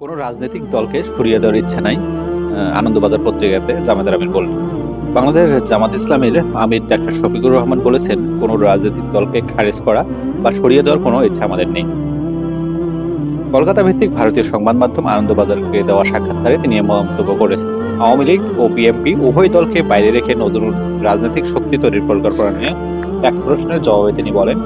কোনো রাজনৈতিক দলকে সরিয়ে দেওয়ার ইচ্ছা নাই, আনন্দবাজার পত্রিকাতে জামায়াতের আমির বললেন। বাংলাদেশ জামাত ইসলামীর আমির ডাক্তার শফিকুর রহমান বলেছেন, কোনো রাজনৈতিক দলকে খারিজ করা বা সরিয়ে দেওয়ার কোনো ইচ্ছা আমাদের নেই। কলকাতা ভিত্তিক ভারতীয় সংবাদ মাধ্যম আনন্দবাজারকে দেওয়া সাক্ষাৎকারে তিনি এ মন্তব্য করেছেন। আওয়ামী লীগ ও বিএনপি উভয় দলকে বাইরে রেখে নতুন রাজনৈতিক শক্তি তৈরির পরিকল্পনা নিয়ে এক প্রশ্নের জবাবে তিনি বলেন,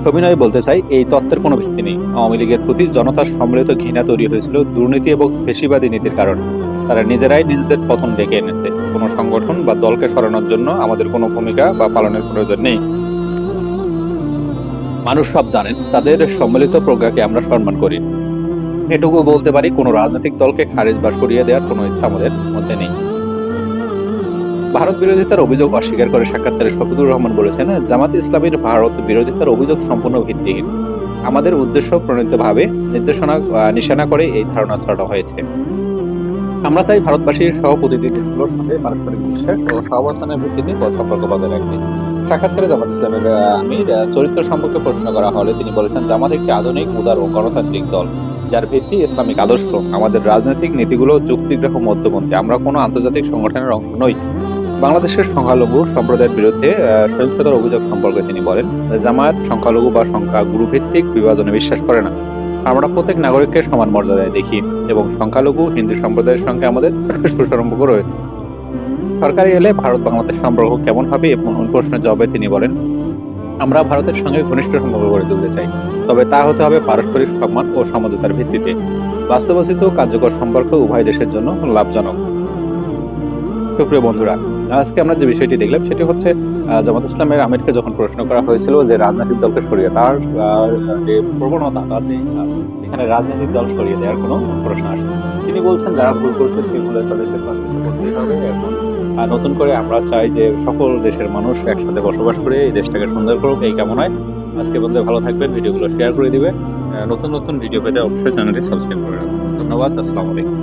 সবিনয়ে বলতে চাই, এই তত্ত্বের কোনো ভিত্তি নেই। আওয়ামী লীগের প্রতি জনতার সম্মিলিত ঘৃণা তৈরি হয়েছিল দুর্নীতি এবং ফ্যাসিবাদী নীতির কারণে। তারা নিজেরাই নিজেদের পতন ডেকে এনেছে। কোনো সংগঠন বা দলকে সরানোর জন্য আমাদের কোনো ভূমিকা বা পালনের প্রয়োজন নেই। মানুষ সব জানেন, তাদের সম্মিলিত প্রজ্ঞাকে আমরা সম্মান করি। এটুকু বলতে পারি, কোনো রাজনৈতিক দলকে খারিজ বা সরিয়ে দেওয়ার কোনো ইচ্ছা আমাদের মধ্যে নেই। ভারত বিরোধিতার অভিযোগ অস্বীকার করে সাক্ষাৎকারে শফিকুর রহমান বলেছেন, জামাত ইসলামীর ভারত বিরোধিতার অভিযোগ সম্পূর্ণ ভিত্তিহীন। আমাদের উদ্দেশ্য প্রণীতভাবে নিশানা করে এই ধারণা ছড়ানো হয়েছে। আমরা চাই ভারতবাসীর সহ প্রতিটি দেশগুলোর সঙ্গে পারস্পরিক বিশ্বাস ও সহাবস্থানের ভিত্তিতে সম্পর্ক বজায় রাখতে। সাক্ষাৎকারে জামাত ইসলামের আমির চরিত্র সম্পর্কে প্রশ্ন করা হলে তিনি বলেছেন, জামাত একটি আধুনিক, উদার ও গণতান্ত্রিক দল, যার ভিত্তি ইসলামিক আদর্শ। আমাদের রাজনৈতিক নীতিগুলো যুক্তিগ্রাহ মধ্যপন্থী। আমরা কোনো আন্তর্জাতিক সংগঠনের অংশ নই। বাংলাদেশের সংখ্যালঘু সম্প্রদায়ের বিরুদ্ধে সহিংসতার অভিযোগ সম্পর্কে তিনি বলেন, জামায়াত সংখ্যালঘু বা সংখ্যাগুরু ভিত্তিক বিভাজনে বিশ্বাস করে না। আমরা প্রত্যেক নাগরিককে সমান মর্যাদায় দেখি এবং সংখ্যালঘু হিন্দু সম্প্রদায়ের সঙ্গে আমাদের সুসম্পর্ক রয়েছে। সরকারি এলে ভারত বাংলাদেশ সম্পর্ক কেমন হবে এমন প্রশ্নের জবাবে তিনি বলেন, আমরা ভারতের সঙ্গে ঘনিষ্ঠ সম্পর্ক গড়ে তুলতে চাই, তবে তা হতে হবে পারস্পরিক সম্মান ও সমঝোতার ভিত্তিতে। বাস্তবায়িত কার্যকর সম্পর্ক উভয় দেশের জন্য লাভজনক। সুপ্রিয় বন্ধুরা, আজকে আমরা যে বিষয়টি দেখলাম সেটি হচ্ছে, জামাত ইসলামের আমিরকে যখন প্রশ্ন করা হয়েছিল যে রাজনৈতিক দলকে সরিয়ে, তার যে প্রবণতা, তার যে ইচ্ছা, এখানে রাজনৈতিক দল সরিয়ে দেওয়ার কোনো প্রশ্ন আসে। তিনি বলছেন, যারা ভুল করছে সেগুলো তাদেরকে শাস্তি করতেই হবে। এখন নতুন করে আমরা চাই যে সকল দেশের মানুষ একসাথে বসবাস করে এই দেশটাকে সুন্দর করুক, এই কামনায়। আজকে বন্ধু ভালো থাকবেন, ভিডিওগুলো শেয়ার করে দিবেন। নতুন নতুন ভিডিও পেতে অবশ্যই চ্যানেলটি সাবস্ক্রাইব করে রাখবেন। ধন্যবাদ। আসসালামু আলাইকুম।